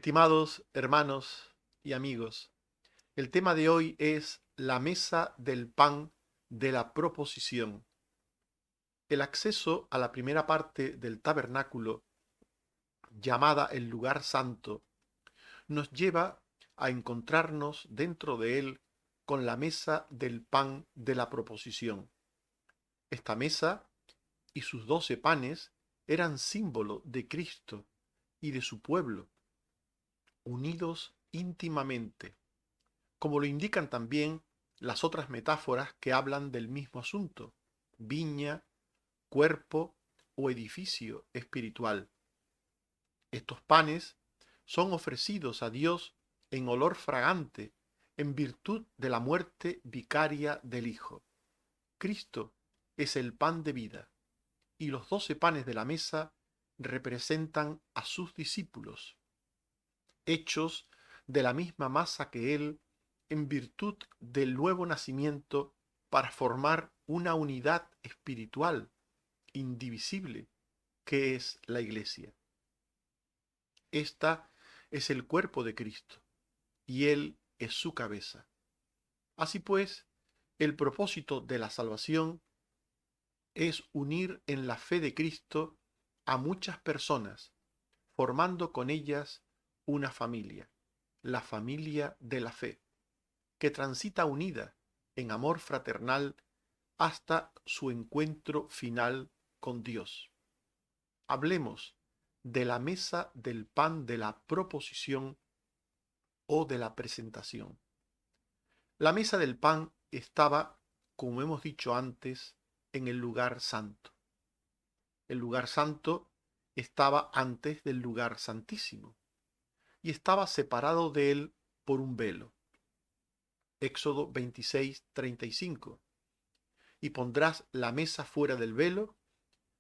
Estimados hermanos y amigos, el tema de hoy es la mesa del pan de la proposición. El acceso a la primera parte del tabernáculo, llamada el lugar santo, nos lleva a encontrarnos dentro de él con la mesa del pan de la proposición. Esta mesa y sus 12 panes eran símbolo de Cristo y de su pueblo, unidos íntimamente, como lo indican también las otras metáforas que hablan del mismo asunto: viña, cuerpo o edificio espiritual. Estos panes son ofrecidos a Dios en olor fragante en virtud de la muerte vicaria del Hijo. Cristo es el pan de vida, y los 12 panes de la mesa representan a sus discípulos, hechos de la misma masa que Él, en virtud del nuevo nacimiento, para formar una unidad espiritual indivisible que es la Iglesia. Esta es el cuerpo de Cristo y Él es su cabeza. Así pues, el propósito de la salvación es unir en la fe de Cristo a muchas personas, formando con ellas una familia, la familia de la fe, que transita unida en amor fraternal hasta su encuentro final con Dios. Hablemos de la mesa del pan de la proposición o de la presentación. La mesa del pan estaba, como hemos dicho antes, en el lugar santo. El lugar santo estaba antes del lugar santísimo y estaba separado de él por un velo. Éxodo 26:35. Y pondrás la mesa fuera del velo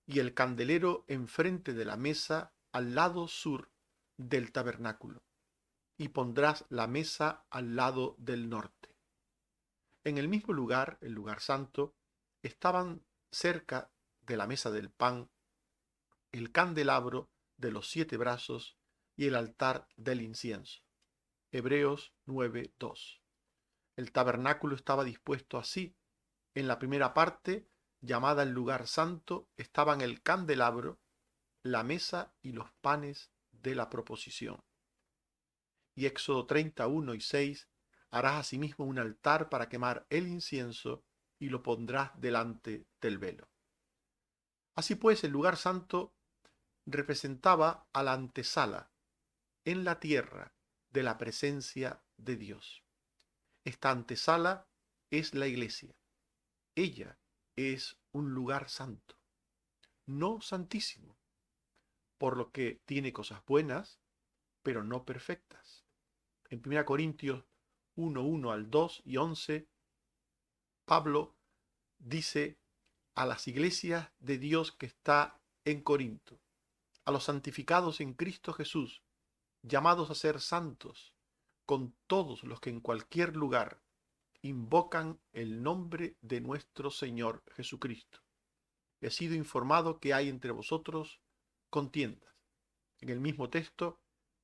y el candelero enfrente de la mesa al lado sur del tabernáculo, y pondrás la mesa al lado del norte. En el mismo lugar, el lugar santo, estaban cerca de la mesa del pan el candelabro de los 7 brazos y el altar del incienso. Hebreos 9:2. El tabernáculo estaba dispuesto así. En la primera parte, llamada el lugar santo, estaban el candelabro, la mesa y los panes de la proposición. Y Éxodo 31:6, harás asimismo un altar para quemar el incienso y lo pondrás delante del velo. Así pues, el lugar santo representaba a la antesala en la tierra de la presencia de Dios. Esta antesala es la iglesia. Ella es un lugar santo, no santísimo, por lo que tiene cosas buenas, pero no perfectas. En 1 Corintios 1:1 al 2 y 11, Pablo dice a las iglesias de Dios que está en Corinto, a los santificados en Cristo Jesús, llamados a ser santos, con todos los que en cualquier lugar invocan el nombre de nuestro Señor Jesucristo. He sido informado que hay entre vosotros contiendas. En el mismo texto,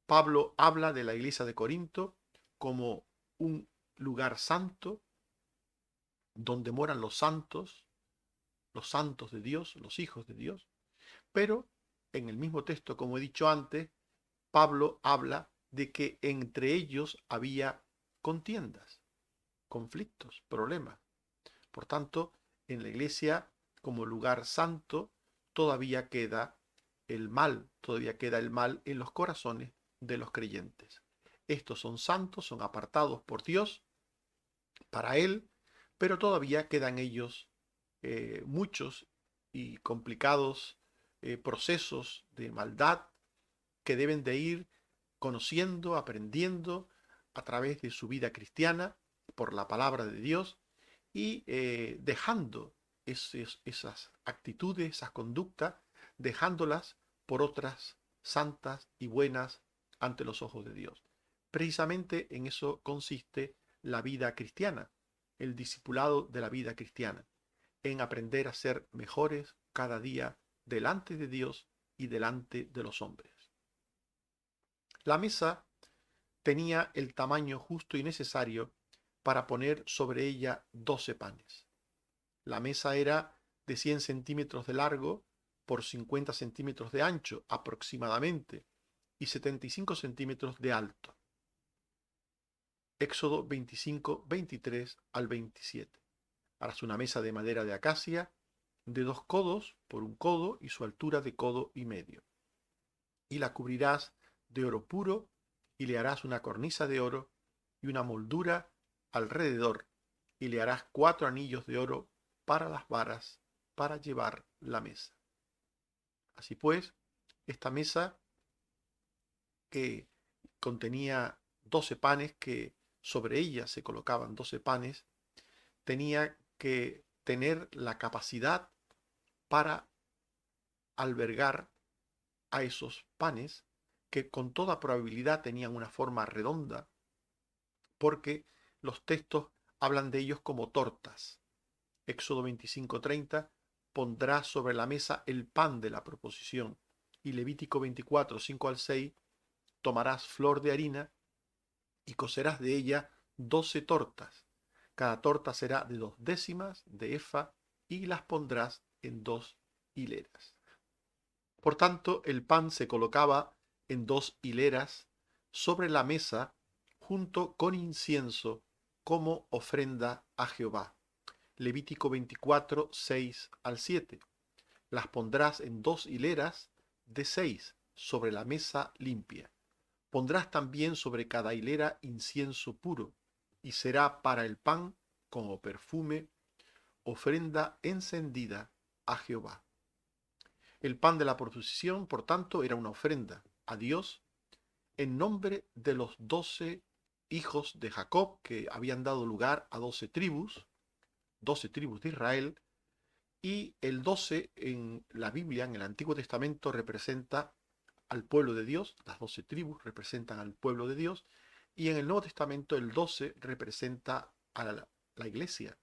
Pablo habla de la iglesia de Corinto como un lugar santo donde moran los santos de Dios, los hijos de Dios. Pero en el mismo texto, como he dicho antes, Pablo habla de que entre ellos había contiendas, conflictos, problemas. Por tanto, en la iglesia, como lugar santo, todavía queda el mal en los corazones de los creyentes. Estos son santos, son apartados por Dios para Él, pero todavía quedan ellos muchos y complicados procesos de maldad que deben de ir conociendo, aprendiendo a través de su vida cristiana, por la palabra de Dios, y dejando esas actitudes, esas conductas, dejándolas por otras santas y buenas ante los ojos de Dios. Precisamente en eso consiste la vida cristiana, el discipulado de la vida cristiana, en aprender a ser mejores cada día delante de Dios y delante de los hombres. La mesa tenía el tamaño justo y necesario para poner sobre ella 12 panes. La mesa era de 100 centímetros de largo por 50 centímetros de ancho aproximadamente y 75 centímetros de alto. Éxodo 25, 23 al 27. Harás una mesa de madera de acacia de 2 codos por 1 codo y su altura de codo y medio. Y la cubrirás de oro puro y le harás una cornisa de oro y una moldura alrededor y le harás 4 anillos de oro para las varas para llevar la mesa. Así pues, esta mesa que contenía 12 panes, que sobre ella se colocaban 12 panes, tenía que tener la capacidad para albergar a esos panes, que con toda probabilidad tenían una forma redonda, porque los textos hablan de ellos como tortas. Éxodo 25:30, pondrás sobre la mesa el pan de la proposición. Y Levítico 24, 5 al 6, tomarás flor de harina y cocerás de ella 12 tortas. Cada torta será de 2 décimas de efa y las pondrás en 2 hileras. Por tanto, el pan se colocaba en 2 hileras sobre la mesa junto con incienso como ofrenda a Jehová. Levítico 24, 6 al 7. Las pondrás en 2 hileras de 6 sobre la mesa limpia. Pondrás también sobre cada hilera incienso puro, y será para el pan como perfume, ofrenda encendida a Jehová. El pan de la proposición, por tanto, era una ofrenda a Dios en nombre de los 12 hijos de Jacob, que habían dado lugar a 12 tribus de Israel, y el 12 en la Biblia, en el Antiguo Testamento, representa al pueblo de Dios. Las 12 tribus representan al pueblo de Dios, y en el Nuevo Testamento el 12 representa a la iglesia,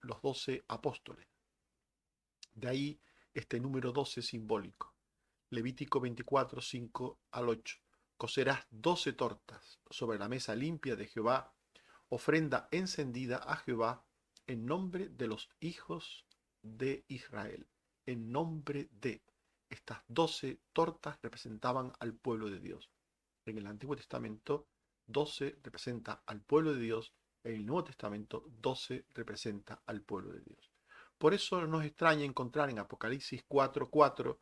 los 12 apóstoles. De ahí este número 12 simbólico. Levítico 24, 5 al 8. Cocerás 12 tortas sobre la mesa limpia de Jehová, ofrenda encendida a Jehová en nombre de los hijos de Israel. En nombre de estas 12 tortas representaban al pueblo de Dios. En el Antiguo Testamento 12 representa al pueblo de Dios, en el Nuevo Testamento 12 representa al pueblo de Dios. Por eso nos extraña encontrar en Apocalipsis 4:4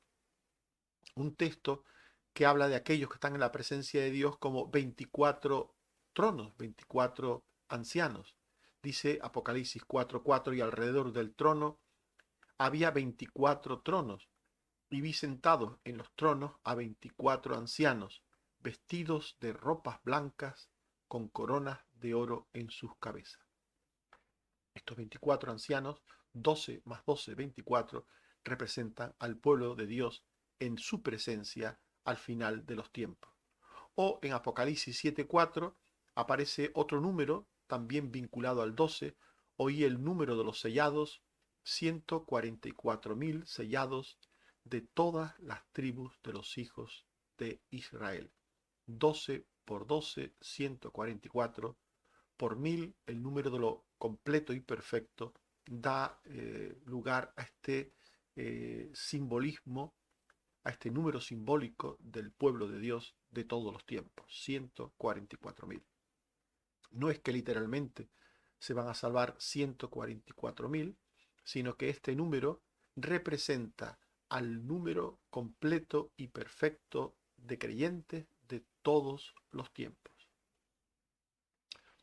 un texto que habla de aquellos que están en la presencia de Dios como 24 tronos, 24 ancianos. Dice Apocalipsis 4:4, y alrededor del trono había 24 tronos, y vi sentados en los tronos a 24 ancianos, vestidos de ropas blancas, con coronas de oro en sus cabezas. Estos 24 ancianos, 12 más 12, 24, representan al pueblo de Dios en su presencia al final de los tiempos. O en Apocalipsis 7:4 aparece otro número, también vinculado al 12, oí el número de los sellados, 144.000 sellados de todas las tribus de los hijos de Israel. 12 por 12, 144, por 1000, el número de lo completo y perfecto, da lugar a este simbolismo, a este número simbólico del pueblo de Dios de todos los tiempos, 144.000. No es que literalmente se van a salvar 144.000, sino que este número representa al número completo y perfecto de creyentes de todos los tiempos.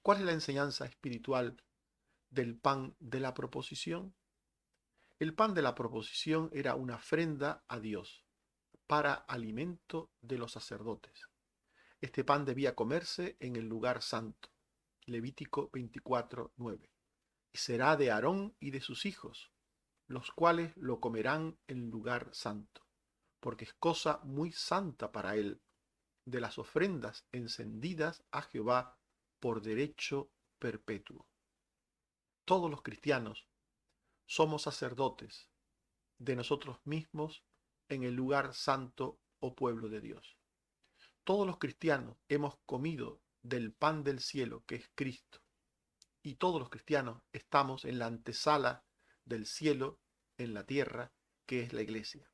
¿Cuál es la enseñanza espiritual del pan de la proposición? El pan de la proposición era una ofrenda a Dios para alimento de los sacerdotes. Este pan debía comerse en el lugar santo. Levítico 24:9. Y será de Aarón y de sus hijos, los cuales lo comerán en lugar santo, porque es cosa muy santa para él, de las ofrendas encendidas a Jehová por derecho perpetuo. Todos los cristianos somos sacerdotes de nosotros mismos en el lugar santo o pueblo de Dios. Todos los cristianos hemos comido del pan del cielo, que es Cristo. Y todos los cristianos estamos en la antesala del cielo en la tierra, que es la iglesia.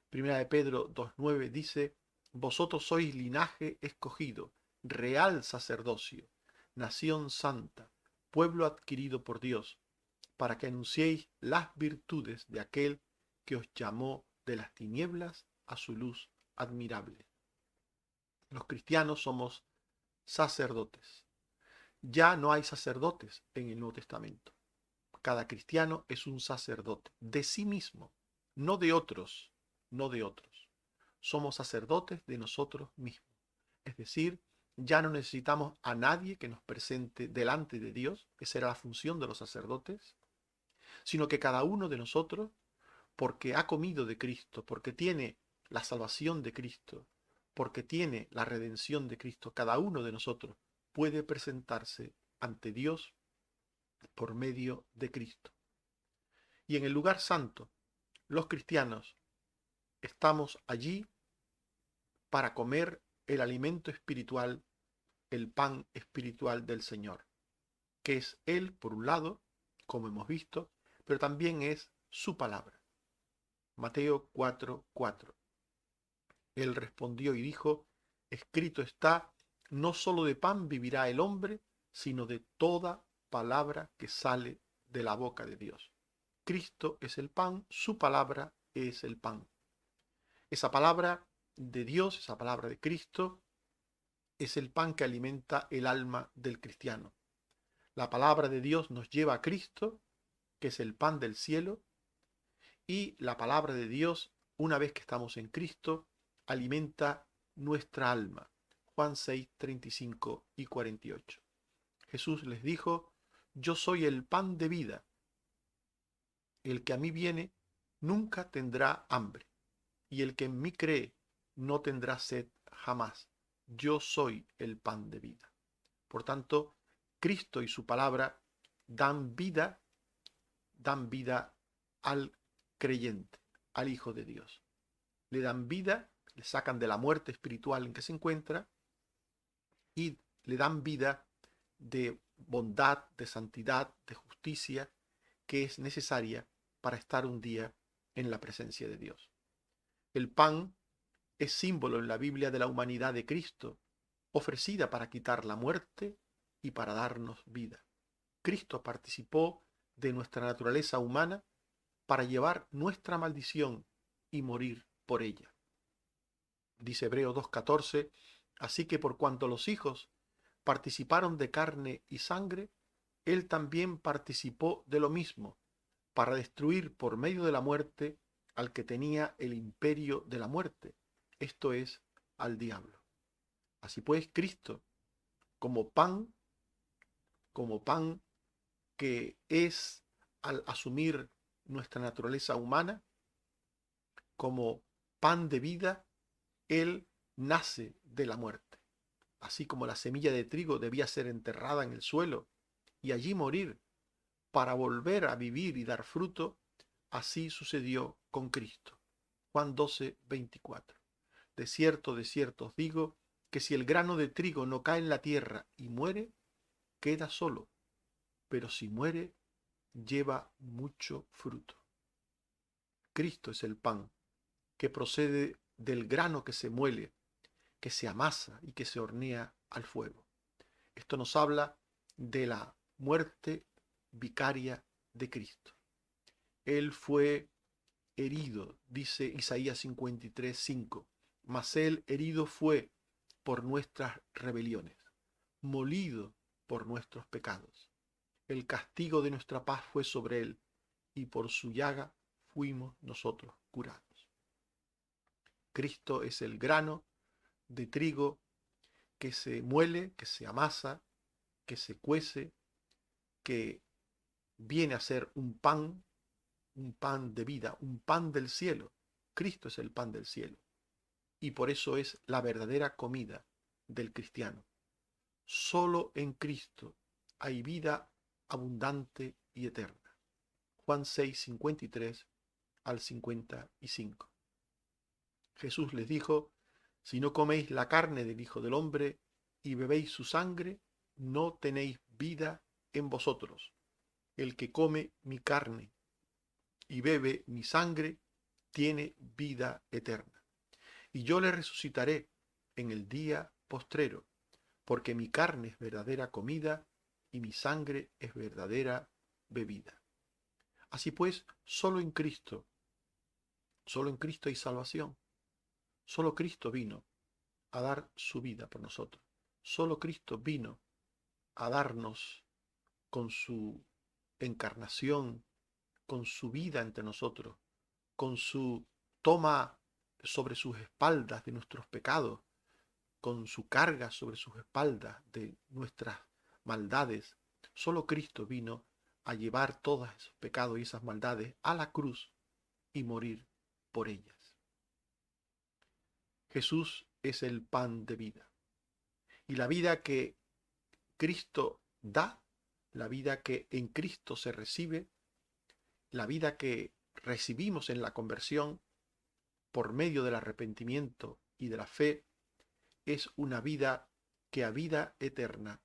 Primera de Pedro 2:9 dice: vosotros sois linaje escogido, real sacerdocio, nación santa, pueblo adquirido por Dios, para que anunciéis las virtudes de aquel que os llamó de las tinieblas a su luz admirable. Los cristianos somos sacerdotes. Ya no hay sacerdotes en el Nuevo Testamento. Cada cristiano es un sacerdote de sí mismo, no de otros, no de otros. Somos sacerdotes de nosotros mismos. Es decir, ya no necesitamos a nadie que nos presente delante de Dios, esa era la función de los sacerdotes, sino que cada uno de nosotros, porque ha comido de Cristo, porque tiene la salvación de Cristo, porque tiene la redención de Cristo, cada uno de nosotros puede presentarse ante Dios por medio de Cristo. Y en el lugar santo, los cristianos estamos allí para comer el alimento espiritual, el pan espiritual del Señor, que es Él, por un lado, como hemos visto, pero también es su palabra. Mateo 4:4. Él respondió y dijo: escrito está, no solo de pan vivirá el hombre, sino de toda palabra que sale de la boca de Dios. Cristo es el pan, su palabra es el pan. Esa palabra de Dios, esa palabra de Cristo, es el pan que alimenta el alma del cristiano. La palabra de Dios nos lleva a Cristo, que es el pan del cielo, y la palabra de Dios, una vez que estamos en Cristo, alimenta nuestra alma. Juan 6, 35 y 48. Jesús les dijo: yo soy el pan de vida. El que a mí viene nunca tendrá hambre, y el que en mí cree no tendrá sed jamás. Yo soy el pan de vida. Por tanto, Cristo y su palabra dan vida al creyente, al Hijo de Dios. Le dan vida, le sacan de la muerte espiritual en que se encuentra y le dan vida de bondad, de santidad, de justicia, que es necesaria para estar un día en la presencia de Dios. El pan es símbolo en la Biblia de la humanidad de Cristo, ofrecida para quitar la muerte y para darnos vida. Cristo participó de nuestra naturaleza humana para llevar nuestra maldición y morir por ella. Dice Hebreos 2:14, así que por cuanto los hijos participaron de carne y sangre, él también participó de lo mismo, para destruir por medio de la muerte al que tenía el imperio de la muerte, esto es, al diablo. Así pues, Cristo, como pan que es al asumir nuestra naturaleza humana, como pan de vida, Él nace de la muerte. Así como la semilla de trigo debía ser enterrada en el suelo y allí morir para volver a vivir y dar fruto, así sucedió con Cristo. Juan 12:24. De cierto os digo, que si el grano de trigo no cae en la tierra y muere, queda solo, pero si muere, lleva mucho fruto. Cristo es el pan que procede del grano que se muele, que se amasa y que se hornea al fuego. Esto nos habla de la muerte vicaria de Cristo. Él fue herido, dice Isaías 53:5, mas él herido fue por nuestras rebeliones, molido por nuestros pecados. El castigo de nuestra paz fue sobre él, y por su llaga fuimos nosotros curados. Cristo es el grano de trigo que se muele, que se amasa, que se cuece, que viene a ser un pan de vida, un pan del cielo. Cristo es el pan del cielo. Y por eso es la verdadera comida del cristiano. Solo en Cristo hay vida abundante y eterna. Juan 6, 53 al 55. Jesús les dijo: si no coméis la carne del Hijo del Hombre y bebéis su sangre, no tenéis vida en vosotros. El que come mi carne y bebe mi sangre, tiene vida eterna. Y yo le resucitaré en el día postrero, porque mi carne es verdadera comida y mi sangre es verdadera bebida. Así pues, solo en Cristo hay salvación. Solo Cristo vino a dar su vida por nosotros. Solo Cristo vino a darnos con su encarnación, con su vida entre nosotros, con su toma sobre sus espaldas de nuestros pecados, con su carga sobre sus espaldas de nuestras maldades. Solo Cristo vino a llevar todos esos pecados y esas maldades a la cruz y morir por ellas. Jesús es el pan de vida. Y la vida que Cristo da, la vida que en Cristo se recibe, la vida que recibimos en la conversión por medio del arrepentimiento y de la fe, es una vida que a vida eterna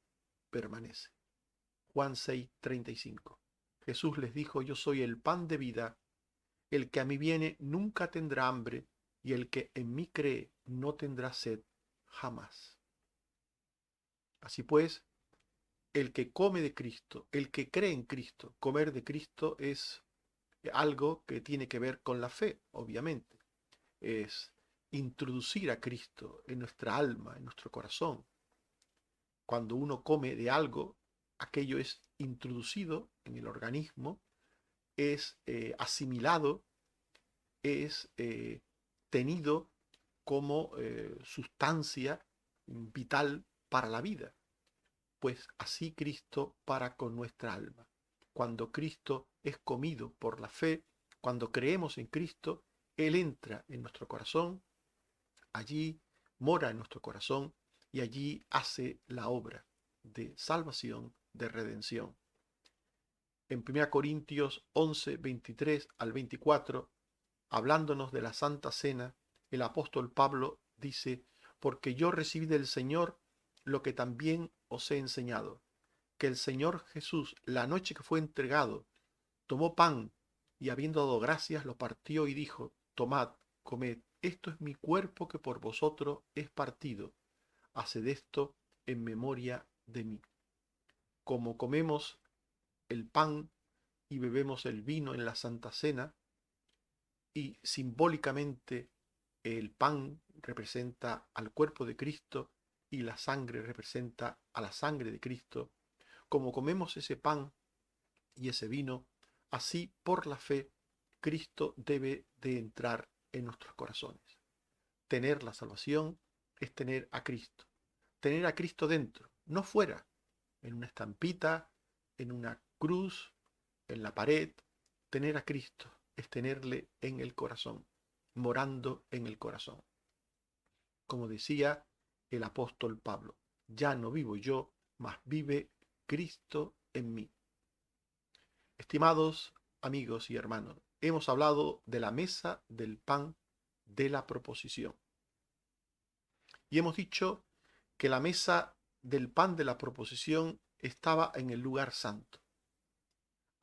permanece. Juan 6:35. Jesús les dijo: yo soy el pan de vida, el que a mí viene nunca tendrá hambre, y el que en mí cree no tendrá sed jamás. Así pues, el que come de Cristo, el que cree en Cristo, comer de Cristo es algo que tiene que ver con la fe, obviamente. Es introducir a Cristo en nuestra alma, en nuestro corazón. Cuando uno come de algo, aquello es introducido en el organismo, es asimilado, es tenido como sustancia vital para la vida. Pues así Cristo para con nuestra alma. Cuando Cristo es comido por la fe, cuando creemos en Cristo, Él entra en nuestro corazón, allí mora en nuestro corazón y allí hace la obra de salvación, de redención. En 1 Corintios 11, 23 al 24, hablándonos de la Santa Cena, el apóstol Pablo dice: porque yo recibí del Señor lo que también os he enseñado, que el Señor Jesús, la noche que fue entregado, tomó pan y habiendo dado gracias, lo partió y dijo: tomad, comed, esto es mi cuerpo que por vosotros es partido. Haced esto en memoria de mí. Como comemos el pan y bebemos el vino en la Santa Cena, y simbólicamente el pan representa al cuerpo de Cristo y la sangre representa a la sangre de Cristo, como comemos ese pan y ese vino, así por la fe Cristo debe de entrar en nuestros corazones. Tener la salvación es tener a Cristo. Tener a Cristo dentro, no fuera, en una estampita, en una cruz, en la pared. Tener a Cristo es tenerle en el corazón, morando en el corazón. Como decía el apóstol Pablo: ya no vivo yo, mas vive Cristo en mí. Estimados amigos y hermanos, hemos hablado de la mesa del pan de la proposición. Y hemos dicho que la mesa del pan de la proposición estaba en el lugar santo,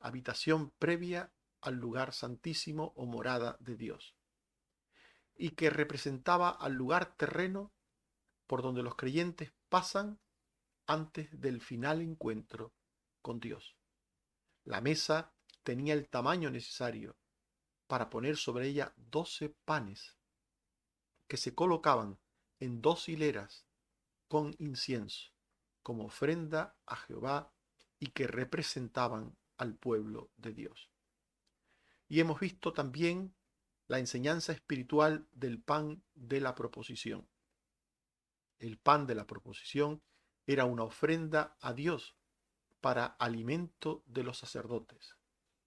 habitación previa al lugar santísimo o morada de Dios, y que representaba al lugar terreno por donde los creyentes pasan antes del final encuentro con Dios. La mesa tenía el tamaño necesario para poner sobre ella 12 panes que se colocaban en 2 hileras con incienso, como ofrenda a Jehová, y que representaban al pueblo de Dios. Y hemos visto también la enseñanza espiritual del pan de la proposición. El pan de la proposición era una ofrenda a Dios para alimento de los sacerdotes.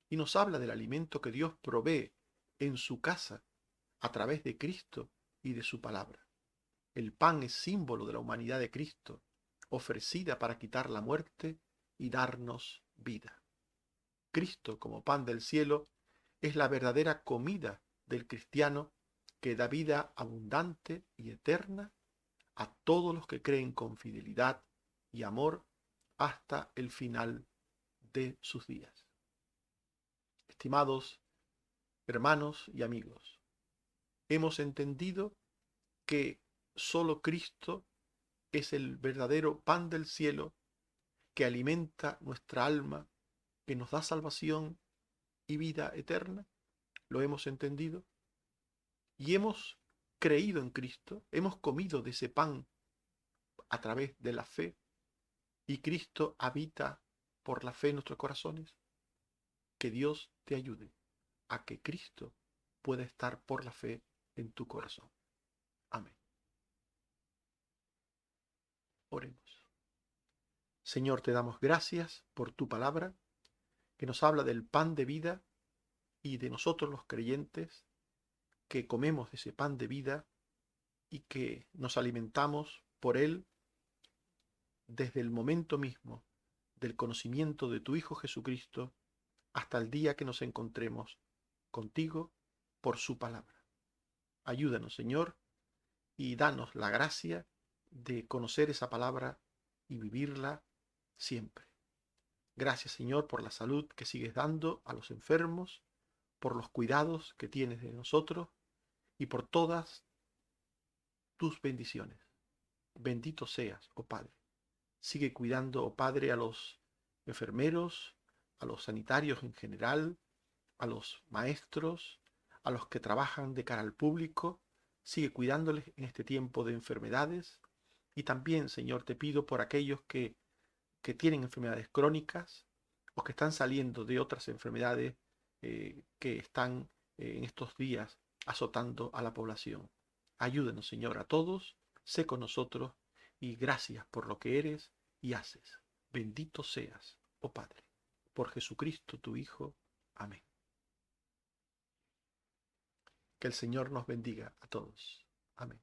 Y nos habla del alimento que Dios provee en su casa a través de Cristo y de su palabra. El pan es símbolo de la humanidad de Cristo, ofrecida para quitar la muerte y darnos vida. Cristo, como pan del cielo, es la verdadera comida del cristiano que da vida abundante y eterna a todos los que creen con fidelidad y amor hasta el final de sus días. Estimados hermanos y amigos, hemos entendido que solo Cristo es el verdadero pan del cielo que alimenta nuestra alma, que nos da salvación y vida eterna. Lo hemos entendido y hemos creído en Cristo, hemos comido de ese pan a través de la fe y Cristo habita por la fe en nuestros corazones. Que Dios te ayude a que Cristo pueda estar por la fe en tu corazón. Amén. Oremos. Señor, te damos gracias por tu palabra que nos habla del pan de vida y de nosotros los creyentes que comemos de ese pan de vida y que nos alimentamos por él desde el momento mismo del conocimiento de tu Hijo Jesucristo hasta el día que nos encontremos contigo por su palabra. Ayúdanos, Señor, y danos la gracia de conocer esa palabra y vivirla siempre. Gracias, Señor, por la salud que sigues dando a los enfermos, por los cuidados que tienes de nosotros y por todas tus bendiciones. Bendito seas, oh Padre. Sigue cuidando, oh Padre, a los enfermeros, a los sanitarios en general, a los maestros, a los que trabajan de cara al público. Sigue cuidándoles en este tiempo de enfermedades. Y también, Señor, te pido por aquellos que tienen enfermedades crónicas o que están saliendo de otras enfermedades que están en estos días azotando a la población. Ayúdenos, Señor, a todos, sé con nosotros y gracias por lo que eres y haces. Bendito seas, oh Padre, por Jesucristo tu Hijo. Amén. Que el Señor nos bendiga a todos. Amén.